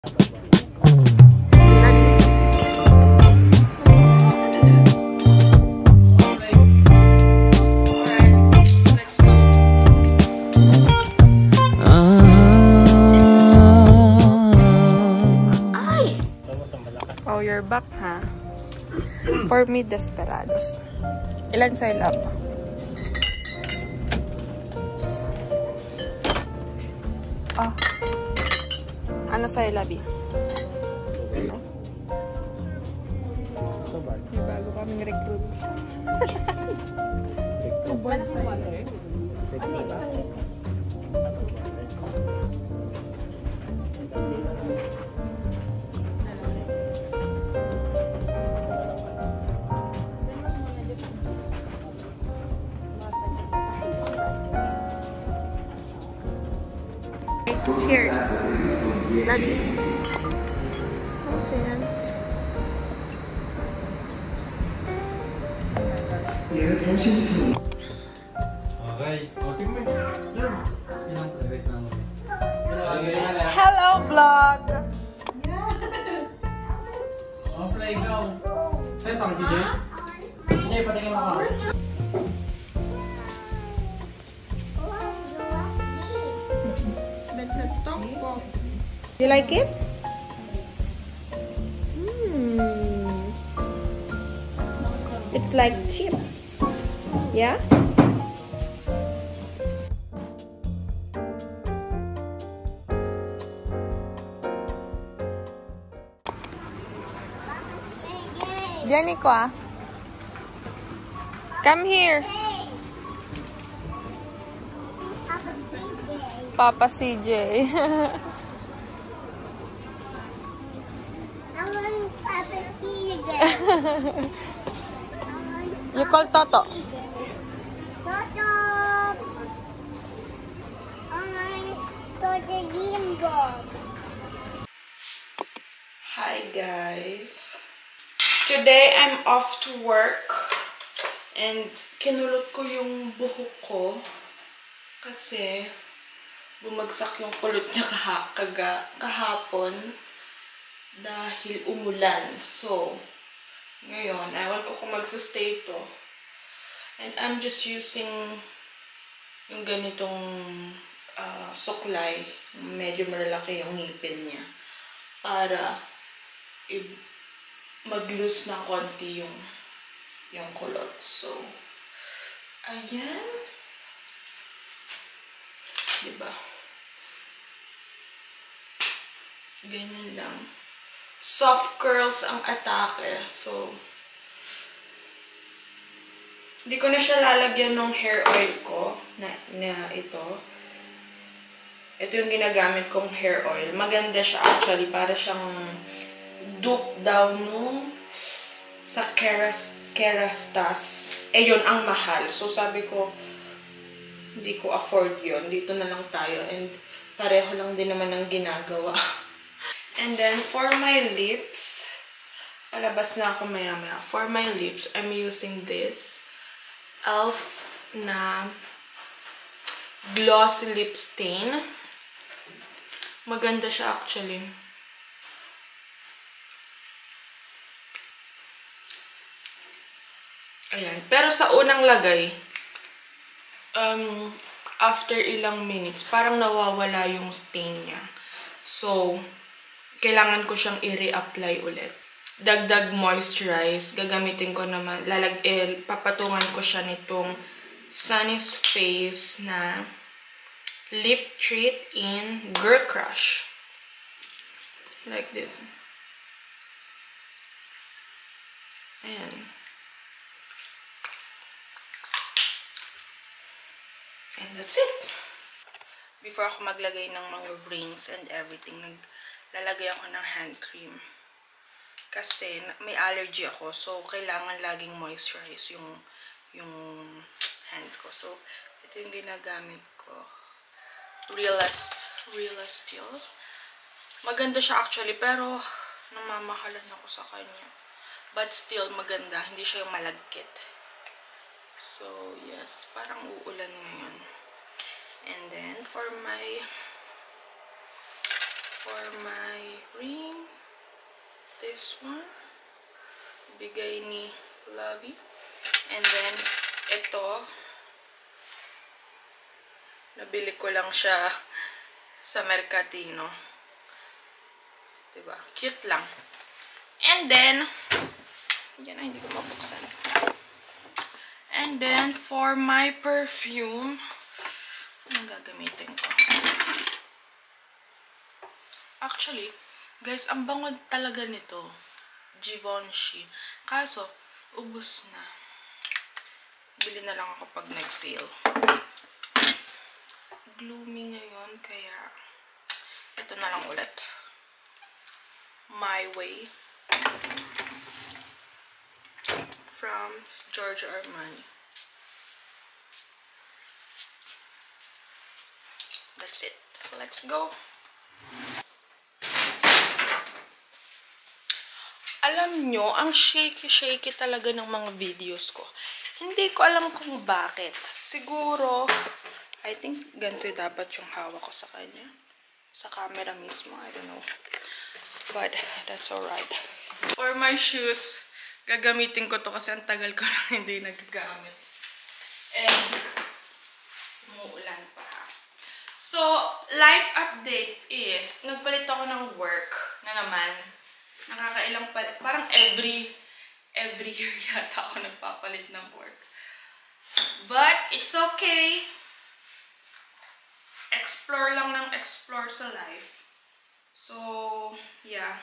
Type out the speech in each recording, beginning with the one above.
Oh, you're back, ha? For me, Desperados. Ilan sa'yo, love? Oh. Ano sa'yo, labi? May bago kaming recruit. Ano sa water? Ano isang cheers. Lagi. Okay. Your attention please. Okay. Okay mo. Hello, vlog! Oh, play go. Hey, tang DJ. Hindi, patingin ako. That's a stock box. You like it? It's like chips. Yeah? Janiqua, come here. Papa CJ. You call Toto. Toto. Toto Gingo. Hi guys. Today I'm off to work and kinulot ko yung buhok ko kasi bumagsak yung kulot niya kahapon dahil umulan. So, ngayon, ewan ko kung magsastay ito. And I'm just using yung ganitong suklay. Medyo malalaki yung ngipin niya. Para mag-loose ng konti yung kulot. So, ayan. Diba? Ganyan lang. Soft curls ang atake. So, hindi ko na siya lalagyan ng hair oil ko na ito. Ito yung ginagamit kong hair oil. Maganda siya actually. Para siyang dupe daw nung sa Kerastase. Eh, yun ang mahal. So, sabi ko, hindi ko afford yun. Dito na lang tayo. And pareho lang din naman ang ginagawa. And then, for my lips, palabas na ako maya-maya. For my lips, I'm using this e.l.f. na glossy lip stain. Maganda siya actually. Ayan. Pero sa unang lagay, after ilang minutes, parang nawawala yung stain niya. So, kailangan ko siyang i-reapply ulit. Dagdag moisturize. Gagamitin ko naman, papatungan ko siya nitong Sunny's Face na Lip Treat in Girl Crush. Like this. Ayan. And that's it. Before ako maglagay ng mga rings and everything, naglalagay ako ng hand cream. Kasi may allergy ako, so kailangan laging moisturize yung hand ko. So, ito yung ginagamit ko. Real Steel. Maganda siya actually, pero namamahalan ako sa kanya. But still, maganda. Hindi siya yung malagkit. So, yes. Parang uulan ngayon. And then, for my for my ring, this one, bigay ni Lovey. And then, ito, nabili ko lang siya sa Mercatino. Diba? Cute lang. And then, yan na, hindi ko mabuksan. And then, for my perfume, anong gagamitin ko? Actually, guys, ang bango talaga nito. Givenchy. Kaso, ubos na. Bili na lang ako pag nag-sale. Gloomy ngayon, kaya ito na lang ulit. My Way. From Giorgio Armani. That's it. Let's go. Alam nyo, ang shaky-shaky talaga ng mga videos ko. Hindi ko alam kung bakit. Siguro, I think ganito dapat yung hawak ko sa kanya. Sa camera mismo, I don't know. But, that's alright. For my shoes, gagamitin ko to kasi ang tagal ko na hindi nagagamit. And, umuulan pa. So, life update is, nagpalit ako ng work na naman. Nakakailang palit. Parang every year yata ako nagpapalit ng work. But, it's okay. Explore lang ng explore sa life. So, yeah.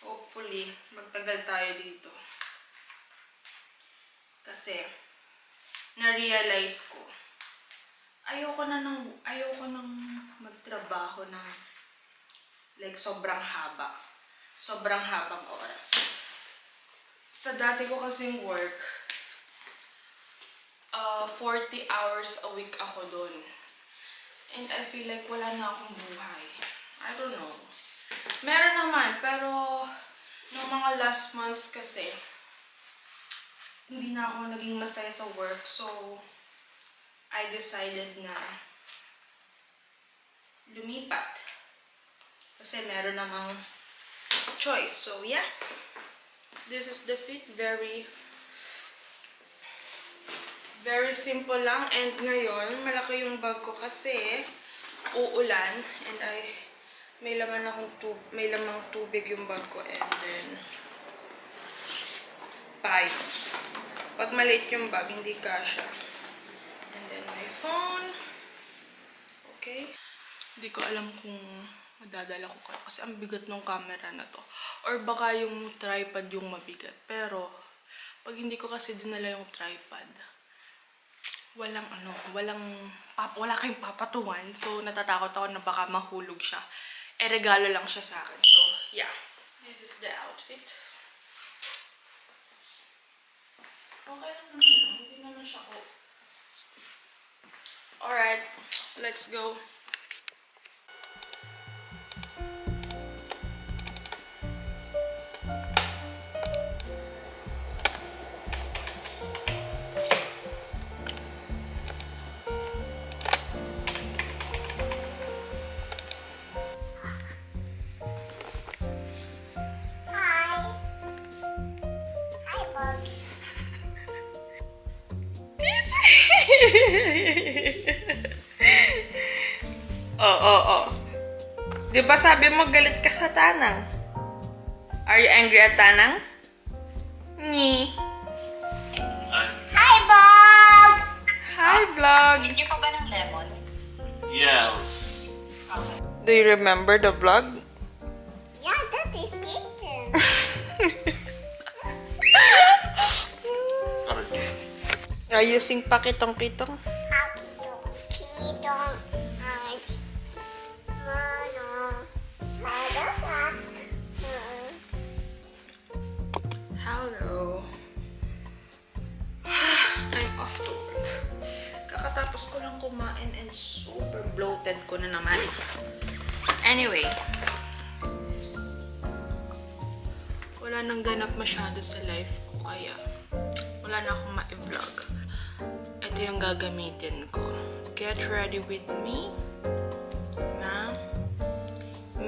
Hopefully, magtagal tayo dito. Kasi, na-realize ko, ayoko nang magtrabaho ng like sobrang haba. Sobrang habang oras. Sa dati ko kasing work, 40 hours a week ako dun. And I feel like wala na akong buhay. I don't know. Meron naman, pero noong mga last months kasi, hindi na ako naging masaya sa work. So, I decided na lumipat. Kasi meron namang choice. So, yeah. This is the fit. Very simple lang. And ngayon, malaki yung bag ko kasi uulan. And may lamang tubig yung bag ko. And then, pipe. Pag maliit yung bag, hindi kasha. And then, my phone. Okay. Hindi ko alam kung madadala ko kasi ang bigat ng camera na to. Or baka yung tripod yung mabigat. Pero, pag hindi ko kasi dinala yung tripod, wala kayong papatuan. So, natatakot ako na baka mahulog siya. Regalo lang siya sa akin. So, yeah. This is the outfit. Okay lang naman. Hindi naman siya ko. Alright. Let's go. Oh. Diba sabi mo galit ka sa Tanang? Are you angry at Tanang? Ni. Hi, Bob! Hi, vlog! Need niyo pa ba ng lemon? Yes. Okay. Do you remember the vlog? Yeah, that is picture. Are you sing pakitong-kitong? Kitong. Ay. Hello. I'm off to work. Kakatapos ko lang kumain and super bloated ko na naman. Anyway. Wala nang ganap masyado sa life ko kaya wala na akong ma-vlog. Ito yung gagamitin ko. Get ready with me na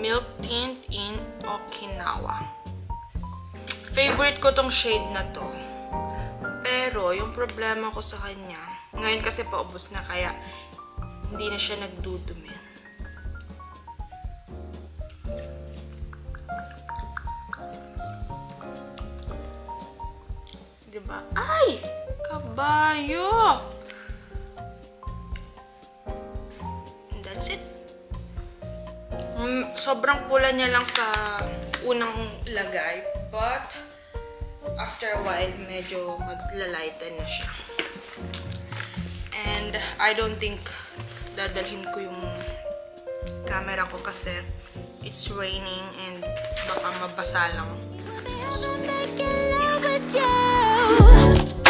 Milk Tint in Okinawa. Favorite ko tong shade na to. Pero, yung problema ko sa kanya, ngayon kasi paubos na kaya hindi na siya nagdudumi. Diba? Ay! Kabayo! And that's it. Sobrang pula niya lang sa unang lagay. But, after a while, medyo maglalighten na siya. And, I don't think dadalhin ko yung camera ko kasi it's raining and baka mabasa lang. So,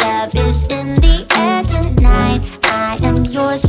Love is in the air tonight. I am yours.